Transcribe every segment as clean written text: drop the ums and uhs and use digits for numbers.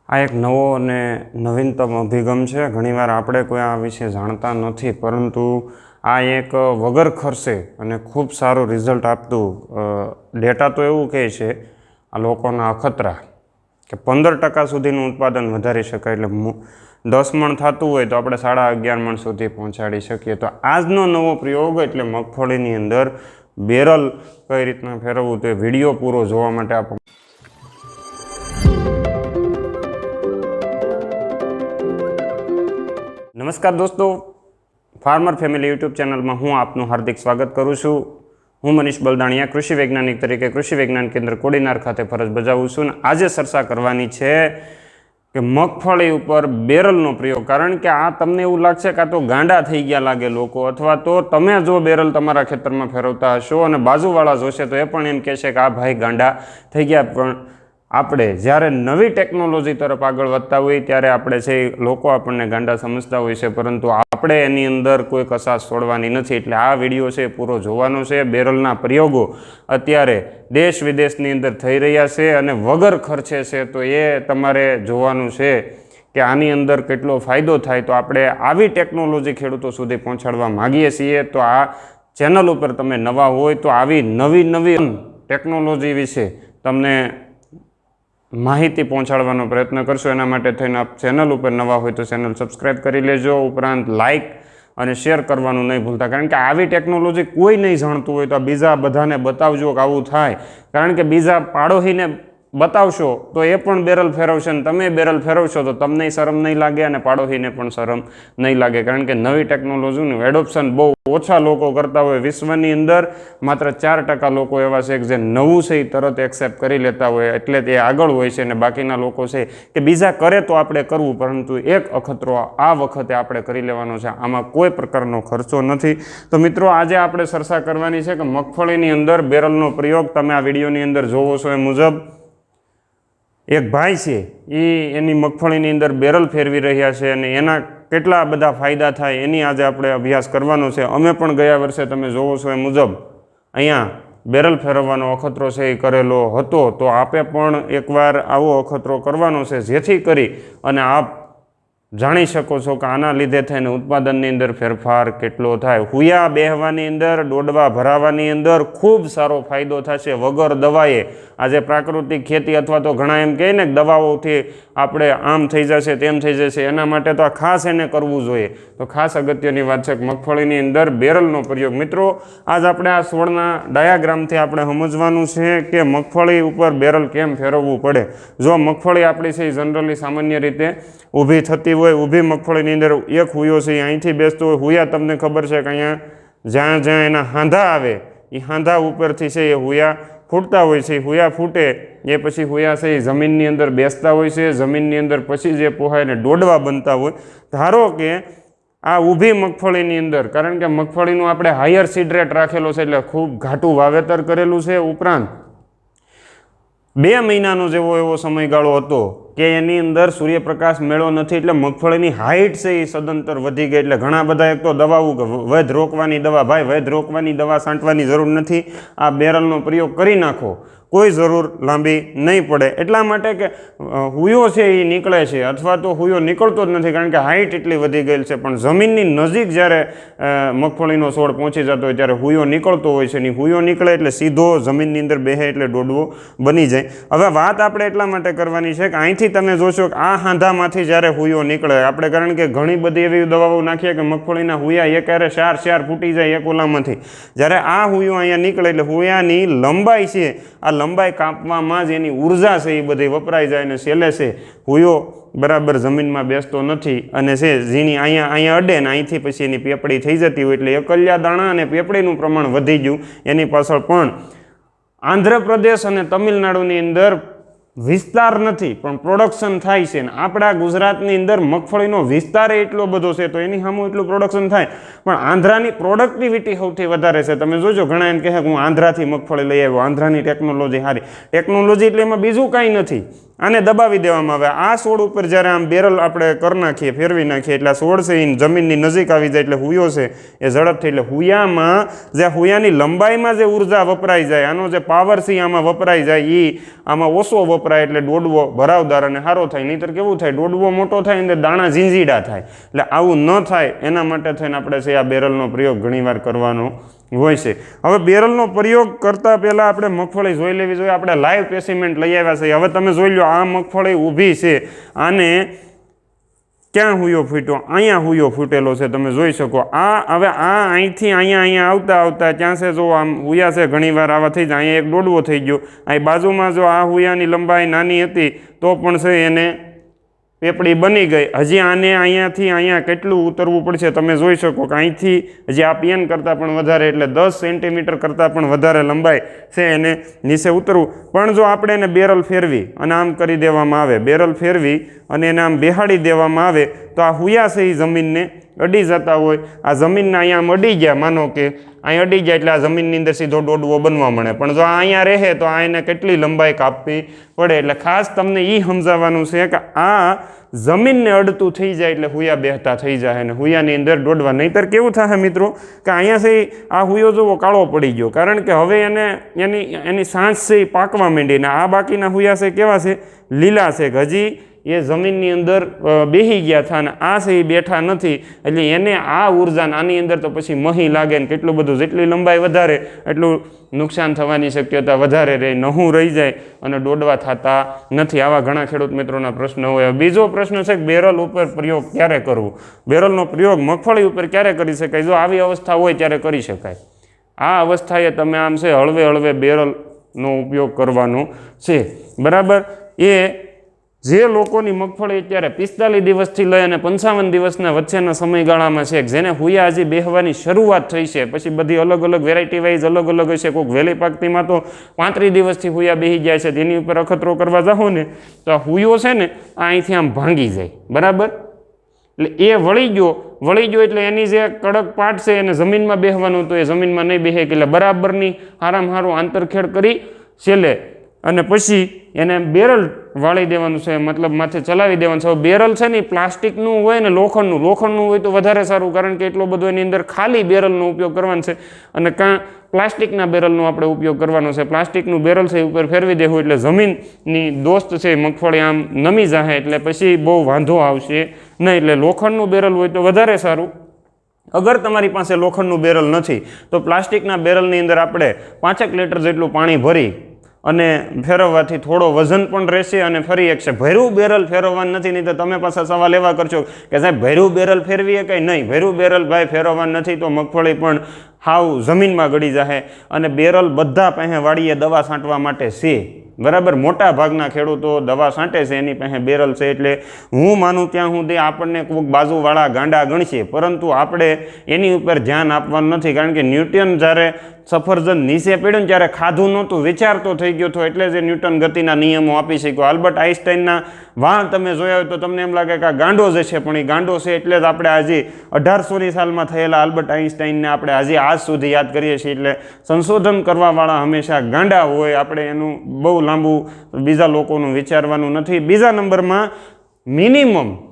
આ એક નવો અને નવીનતમ અભિગમ છે। ઘણીવાર આપણે કોઈ આ વિશે જાણતા નથી, પરંતુ આ એક વગર ખર્ચે અને ખૂબ સારું રિઝલ્ટ આપતું ડેટા તો એવું કહે છે આ લોકોના અખતરા કે 15% સુધીનું ઉત્પાદન વધારી શકાય। એટલે 10 મણ થતું હોય તો આપણે 11.5 મણ સુધી પહોંચાડી શકીએ। તો આજનો નવો પ્રયોગ એટલે મગફળીની અંદર બેરલ કઈ રીતના ફેરવવું તો એ વિડીયો પૂરો જોવા માટે આપ નમસ્કાર દોસ્તો, ફાર્મર ફેમિલી યુટ્યુબ ચેનલમાં હું આપનું હાર્દિક સ્વાગત કરું છું। હું મનીષ બલદાણિયા કૃષિ વૈજ્ઞાનિક તરીકે કૃષિ વિજ્ઞાન કેન્દ્ર કોડીનાર ખાતે ફરજ બજાવું છું। આજે ચર્ચા કરવાની છે કે મગફળી ઉપર બેરલનો પ્રયોગ। કારણ કે આ તમને એવું લાગશે કે આ તો ગાંડા થઈ ગયા લાગે લોકો, અથવા તો તમે જો બેરલ તમારા ખેતરમાં ફેરવતા હશો અને બાજુવાળા જોશે તો એ પણ એમ કહેશે કે આ ભાઈ ગાંડા થઈ ગયા। પણ આપણે જ્યારે નવી ટેકનોલોજી તરફ આગળ વધતા હોય ત્યારે આપણે છે લોકો આપણને ગાંડા સમજતા હોય છે, પરંતુ આપણે એની અંદર કોઈ કસાશ છોડવાની નથી। એટલે આ વિડીયો છે પૂરો જોવાનો છે। બેરલના પ્રયોગો અત્યારે દેશ વિદેશની અંદર થઈ રહ્યા છે અને વગર ખર્ચે છે, તો એ તમારે જોવાનું છે કે આની અંદર કેટલો ફાયદો થાય। તો આપણે આવી ટેકનોલોજી ખેડૂતો સુધી પહોંચાડવા માગીએ છીએ। તો આ ચેનલ ઉપર તમે નવા હોય તો આવી નવી ટેકનોલોજી વિશે તમને માહિતી પહોંચાડવાનો પ્રયત્ન કરશો। એના માટે થઈને આપ ચેનલ ઉપર નવા હોય તો ચેનલ સબસ્ક્રાઈબ કરી લેજો, ઉપરાંત લાઇક અને શેર કરવાનું નહીં ભૂલતા। કારણ કે આવી ટેકનોલોજી કોઈ નહીં જાણતું હોય તો આ બીજા બધાને બતાવજો કે આવું થાય। કારણ કે બીજા પાડોશીને બતાવશો તો એ પણ બેરલ ફેરવશે અને તમે બેરલ ફેરવશો તો તમને શરમ નહીં લાગે અને પાડોશીને પણ શરમ નહીં લાગે। કારણ કે નવી ટેકનોલોજીનું એડોપ્શન બહુ ઓછા લોકો કરતા હોય। વિશ્વની અંદર માત્ર 4% લોકો એવા છે કે જે નવું છે એ તરત એક્સેપ્ટ કરી લેતા હોય, એટલે તે આગળ હોય છે, અને બાકીના લોકો છે કે બીજા કરે તો આપણે કરવું, પરંતુ એક અખતરો આ વખતે આપણે કરી લેવાનો છે। આમાં કોઈ પ્રકારનો ખર્ચો નથી। તો મિત્રો, આજે આપણે ચર્ચા કરવાની છે કે મગફળીની અંદર બેરલનો પ્રયોગ તમે આ વિડીયોની અંદર જોવો છો એ મુજબ એક ભાઈ છે એ એની મગફળીની અંદર બેરલ ફેરવી રહ્યા છે અને એના કેટલા બધા ફાયદા થાય એની આજે આપણે અભ્યાસ કરવાનો છે। અમે પણ ગયા વર્ષે તમે જોવો છો એ મુજબ અહીંયા બેરલ ફેરવવાનો અખતરો છે એ કરેલો હતો, તો આપે પણ એકવાર આવો અખતરો કરવાનો છે, જેથી કરી અને આપ જાણી શકો છો કે આના લીધે થઈને ઉત્પાદનની અંદર ફેરફાર કેટલો થાય। હુયા બેહવાની અંદર, ડોડવા ભરાવાની અંદર ખૂબ સારો ફાયદો થશે વગર દવાએ। આજે પ્રાકૃતિક ખેતી અથવા તો ઘણા એમ કહે ને કે દવાઓથી આપણે આમ થઈ જશે તેમ થઈ જશે, એના માટે તો આ ખાસ એને કરવું જોઈએ। તો ખાસ અગત્યની વાત છે કે મગફળીની અંદર બેરલનો પ્રયોગ। મિત્રો, આજ આપણે આ છોડના ડાયાગ્રામથી આપણે સમજવાનું છે કે મગફળી ઉપર બેરલ કેમ ફેરવવું પડે। જો મગફળી આપણી છે એ જનરલી સામાન્ય રીતે ઊભી થતી હોય, ઊભી મગફળીની અંદર એક હુયો છે એ અહીંથી બેસતો હોય। હુયા તમને ખબર છે કે અહીંયા જ્યાં જ્યાં એના હાંધા આવે એ હાંધા ઉપરથી છે એ હુયા ફૂટતા હોય છે। હુયા ફૂટે એ પછી હુયા છે એ જમીનની અંદર બેસતા હોય છે, જમીનની અંદર પછી જે પોહાય ને ડોડવા બનતા હોય। ધારો કે આ ઊભી મગફળીની અંદર, કારણ કે મગફળીનું આપણે હાયર સીડ રેટ રાખેલો છે એટલે ખૂબ ઘાટું વાવેતર કરેલું છે, ઉપરાંત 2 મહિનાનો જેવો એવો સમયગાળો હતો કે એની અંદર સૂર્યપ્રકાશ મેળો નથી, એટલે મગફળીની હાઇટ છે એ સદંતર વધી ગઈ। એટલે ઘણા બધા એક તો દવાઓ કે વધ રોકવાની દવા, ભાઈ વધ રોકવાની દવા છાંટવાની જરૂર નથી, આ બેરલનો પ્રયોગ કરી નાખો, કોઈ જરૂર લાંબી નહીં પડે। એટલા માટે કે હુયો છે એ નીકળે છે અથવા તો હુયો નીકળતો જ નથી, કારણ કે હાઇટ એટલી વધી ગયેલ છે। પણ જમીનની નજીક જ્યારે મગફળીનો છોડ પહોંચી જતો હોય ત્યારે હુયો નીકળતો હોય છે, ને હુયો નીકળે એટલે સીધો જમીનની અંદર બેહે એટલે ડોડવો બની જાય। હવે વાત આપણે એટલા માટે કરવાની છે કે અહીંથી તમે જોશો કે આ હાંધામાંથી જ્યારે હુયો નીકળે આપણે, કારણ કે ઘણી બધી એવી દવાઓ નાખીએ કે મગફળીના હુયા એકારે 4 ફૂટી જાય એક ઓલામાંથી। જ્યારે આ હુયો અહીંયા નીકળે એટલે હુયાની લંબાઈ છે, આ લંબાઈ કાપવામાં જ એની ઉર્જા છે એ બધી વપરાઈ જાય, અને છેલ્લે છે હુયો બરાબર જમીનમાં બેસતો નથી અને છે ઝીણી અહીંયા અડે ને અહીંથી પછી એની પેપડી થઈ જતી હોય, એટલે એકલિયા દાણા અને પેપડીનું પ્રમાણ વધી ગયું। એની પાછળ પણ આંધ્રપ્રદેશ અને તમિલનાડુની અંદર વિસ્તાર નથી પણ પ્રોડક્શન થાય છે, ને આપણા ગુજરાતની અંદર મગફળીનો વિસ્તાર એટલો બધો છે તો એની સામે એટલું પ્રોડક્શન થાય, પણ આંધ્રાની પ્રોડક્ટિવિટી સૌથી વધારે છે। તમે જોજો ઘણા એમ કહે કે હું આંધ્રાથી મગફળી લઈ આવ્યો, આંધ્રાની ટેકનોલોજી સારી। ટેકનોલોજી એટલે એમાં બીજું કાંઈ નથી, આને દબાવી દેવામાં આવે। આ છોડ ઉપર જ્યારે આમ બેરલ આપણે કરી નાખીએ, ફેરવી નાખીએ એટલે આ છોડ છે એ જમીનની નજીક આવી જાય એટલે હુયો છે એ ઝડપથી, એટલે હુયામાં જે હુયાની લંબાઈમાં જે ઉર્જા વપરાઈ જાય, આનો જે પાવર છે આમાં વપરાઈ જાય એ આમાં ઓછો વપરાય। વપરાય એટલે ડોડવો ભરાવદાર અને સારો થાય. નહીંતર કેવું થાય, ડોડવો મોટો થાય અને દાણા ઝીંઝીડા થાય. એટલે આવું ન થાય એના માટે થઈને આપણે છે આ બેરલનો પ્રયોગ ઘણીવાર કરવાનો હોય છે. હવે બેરલનો પ્રયોગ કરતાં પહેલાં આપણે મગફળી જોઈ લેવી જોઈએ. આપણે લાઈવ સ્પેસિમેન્ટ લઈ આવ્યા છે. હવે તમે જોઈ લો, આ મગફળી ઊભી છે, આને ક્યાં હુયો ફૂટ્યો, અહીંયા હુયો ફૂટેલો છે, તમે જોઈ શકો. હવે આ અહીંથી અહીંયા આવતા આવતા ક્યાં છે, જો આમ હુયા છે, ઘણીવાર આવા થઈ જાય. અહીંયા એક ડોડવો થઈ ગયો. અહીં બાજુમાં જો આ હુયાની લંબાઈ નાની હતી તો પણ છે એને પેપડી બની ગઈ. હજી આને અહીંયાથી અહીંયા કેટલું ઉતરવું પડશે તમે જોઈ શકો કે અહીંથી હજી આ પેન કરતાં પણ વધારે, એટલે 10 સેન્ટીમીટર કરતાં પણ વધારે લંબાઈ છે એને નીચે ઉતરવું. પણ જો આપણે એને બેરલ ફેરવી અને આમ કરી દેવામાં આવે, બેરલ ફેરવી અને એને આમ બેહાડી દેવામાં આવે તો આ હુયા છે એ જમીનને અડી જતા હોય. આ જમીનને અહીંયા આમ અડી ગયા, માનો કે અહીં અડી જાય એટલે આ જમીનની અંદર સીધો ડોડવો બનવા મળે. પણ જો અહીંયા રહે તો આ એને કેટલી લંબાઈ કાપવી પડે. એટલે ખાસ તમને એ સમજાવવાનું છે કે આ જમીનને અડતું થઈ જાય એટલે હુયા બેહતા થઈ જાય અને હુયાની અંદર દોડવા. નહીંતર કેવું થાય મિત્રો કે અહીંયા છે આ હુયો જોવો કાળો પડી ગયો, કારણ કે હવે એની સાંસ છે એ પાકવા માંડી. ને આ બાકીના હુયા છે કેવા છે, લીલા છે, હજી એ જમીનની અંદર બેસી ગયા હતા અને આ છે એ બેઠા નથી. એટલે એને આ ઉર્જા આની અંદર તો પછી મહી લાગે ને કેટલું બધું, જેટલી લંબાઈ વધારે એટલું નુકસાન થવાની શક્યતા વધારે રહે, નહું રહી જાય અને દોડવા થતા નથી. આવા ઘણા ખેડૂત મિત્રોના પ્રશ્ન હોય. બીજો પ્રશ્ન છે કે બેરલ ઉપર પ્રયોગ ક્યારે કરવો, બેરલનો પ્રયોગ મગફળી ઉપર ક્યારે કરી શકાય. જો આવી અવસ્થા હોય ત્યારે કરી શકાય. આ અવસ્થાએ તમે આમ છે હળવે હળવે બેરલનો ઉપયોગ કરવાનો છે, બરાબર. એ જે લોકોની મગફળી અત્યારે 45 દિવસથી લઈ અને 55 દિવસના વચ્ચેના સમયગાળામાં છે, જેને હુયા હજી બેહવાની શરૂઆત થઈ છે, પછી બધી અલગ અલગ વેરાયટી વાઇઝ અલગ અલગ હશે. કોઈક વહેલી પાકતીમાં તો 35 દિવસથી હુયા બેસી જાય છે. તેની ઉપર અખતરો કરવા જાઓ ને તો આ હુયો છે ને આ અહીંથી આમ ભાંગી જાય, બરાબર. એટલે એ વળી ગયો એટલે એની જે કડક પાટ છે એને જમીનમાં બેસવાનું, તો એ જમીનમાં નહીં બેસે. એટલે બરાબરની હારામાં હારું આંતરખેડ કરી છેલ્લે અને પછી એને બેરલ વાળી દેવાનું છે, મતલબ માથે ચલાવી દેવાનું છે. બેરલ છે ને પ્લાસ્ટિકનું હોય ને લોખંડનું હોય તો વધારે સારું, કારણ કે એટલો બધો એની અંદર ખાલી બેરલનો ઉપયોગ કરવાનો છે. અને કાં પ્લાસ્ટિકના બેરલનો આપણે ઉપયોગ કરવાનો છે. પ્લાસ્ટિકનું બેરલ છે ઉપર ફેરવી દેવું એટલે જમીનની દોસ્ત છે મગફળી આમ નમી જાય, એટલે પછી બહુ વાંધો આવશે નહીં. એટલે લોખંડનું બેરલ હોય તો વધારે સારું. અગર તમારી પાસે લોખંડનું બેરલ નથી તો પ્લાસ્ટિકના બેરલની અંદર આપણે 5 લીટર જેટલું પાણી ભરી અને ફેરવવાથી થોડો વજન પણ રહેશે. અને ફરી એક છે, ભર્યું બેરલ ફેરવવાનું નથી. નહીં તો તમે પાછા સવાલ એવા કરશો કે સાહેબ ભર્યું બેરલ ફેરવીએ કંઈ નહીં. ભર્યું બેરલ ભાઈ ફેરવવાનું નથી તો મગફળી પણ હાવ જમીનમાં ગળી જાય. અને બેરલ બધા પાસે વાડીએ દવા છાંટવા માટે છે, બરાબર. મોટા ભાગના ખેડૂતો દવા છાંટે છે, એની પાસે બેરલ છે. એટલે હું માનું ત્યાં સુધી આપણને કોઈક બાજુવાળા ગાંડા ગણશે, પરંતુ આપણે એની ઉપર ધ્યાન આપવાનું નથી. કારણ કે ન્યૂટન જ્યારે સફરજન નીચે પડ્યું ને ત્યારે ખાધું નહોતું, વિચારતો થઈ ગયો હતો, એટલે જ ન્યૂટન ગતિના નિયમો આપી શક્યો. આલ્બર્ટ આઇન્સ્ટાઈનના વાળ તમે જોયા હોય તો તમને એમ લાગે કે આ ગાંડો જ છે, પણ એ ગાંડો છે એટલે જ આપણે આજે 1800ની સાલમાં થયેલા આલ્બર્ટ આઇન્સ્ટાઈનને આપણે આજે આજ સુધી યાદ કરીએ છીએ. એટલે સંશોધન કરવાવાળા હંમેશા ગાંડા હોય. આપણે એનું બહુ લાંબુ બીજા લોકોનું વિચારવાનું નથી. બીજા નંબરમાં મિનિમમ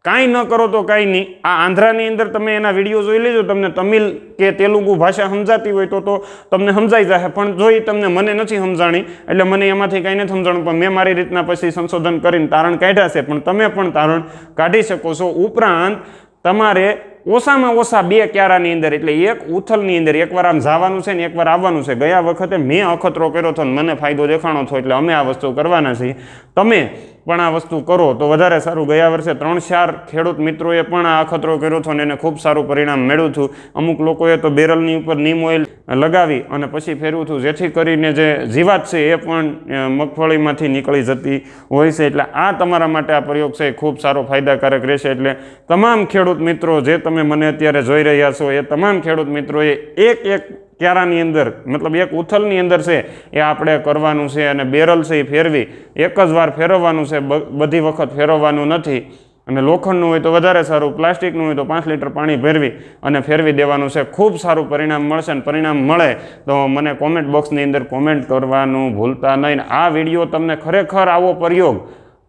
કાંઈ ન કરો તો કાંઈ નહીં. આ આંધ્રાની અંદર તમે એના વિડીયો જોઈ લેજો, તમને તમિલ કે તેલુગુ ભાષા સમજાતી હોય તો તમને સમજાઈ જશે. પણ જો એ તમને મને નથી સમજાણી એટલે મને એમાંથી કાંઈ નથી સમજાણું, પણ મેં મારી રીતના પછી સંશોધન કરીને તારણ કાઢ્યા છે. પણ તમે પણ તારણ કાઢી શકો છો. ઉપરાંત તમારે ઓછામાં ઓછા 2 ક્યારાની અંદર, એટલે એક ઉથલની અંદર એકવાર આમ જવાનું છે ને એકવાર આવવાનું છે. ગયા વખતે મેં અખતરો કર્યો હતો ને મને ફાયદો દેખાણો હતો, એટલે અમે આ વસ્તુ કરવાના છીએ. તમે પણ આ વસ્તુ કરો તો વધારે સારું. ગયા વર્ષે 3-4 ખેડૂત મિત્રોએ પણ આ અખતરો કર્યો હતો અને એને ખૂબ સારું પરિણામ મેળવ્યું હતું. અમુક લોકોએ તો બેરલની ઉપર નીમ ઓઇલ લગાવી અને પછી ફેરવ્યું હતું, જેથી કરીને જે જીવાત છે એ પણ મગફળીમાંથી નીકળી જતી હોય છે. એટલે આ તમારા માટે આ પ્રયોગ છે ખૂબ સારો ફાયદાકારક રહેશે. એટલે તમામ ખેડૂત મિત્રો જે તમે મને અત્યારે જોઈ રહ્યા છો એ તમામ ખેડૂત મિત્રોએ એક ક્યારાની અંદર, મતલબ એક ઉથલની અંદર છે એ આપણે કરવાનું છે. અને બેરલ છે એ ફેરવી એક જ વાર ફેરવવાનું છે, બધી વખત ફેરવવાનું નથી. અને લોખંડનું હોય તો વધારે સારું, પ્લાસ્ટિકનું હોય તો 5 લીટર પાણી ભરવી અને ફેરવી દેવાનું છે. ખૂબ સારું પરિણામ મળશે. અને પરિણામ મળે તો મને કોમેન્ટ બોક્સની અંદર કોમેન્ટ કરવાનું ભૂલતા નહીં. આ વિડીયો તમને ખરેખર આવો પ્રયોગ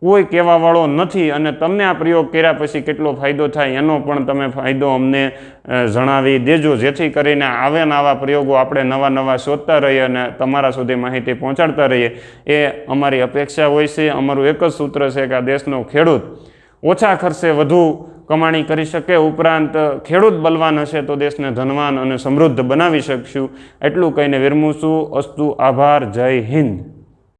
કોઈ કહેવાવાળો નથી અને તમને આ પ્રયોગ કર્યા પછી કેટલો ફાયદો થાય એનો પણ તમે ફાયદો અમને જણાવી દેજો, જેથી કરીને આવા પ્રયોગો આપણે નવા શોધતા રહીએ અને તમારા સુધી માહિતી પહોંચાડતા રહીએ એ અમારી અપેક્ષા હોય છે. અમારું એક જ સૂત્ર છે કે આ દેશનો ખેડૂત ઓછા ખર્ચે વધુ કમાણી કરી શકે, ઉપરાંત ખેડૂત બલવાન હશે તો દેશને ધનવાન અને સમૃદ્ધ બનાવી શકશું. એટલું કહીને વિરમું છું. અસ્તુ, આભાર, જય હિન્દ.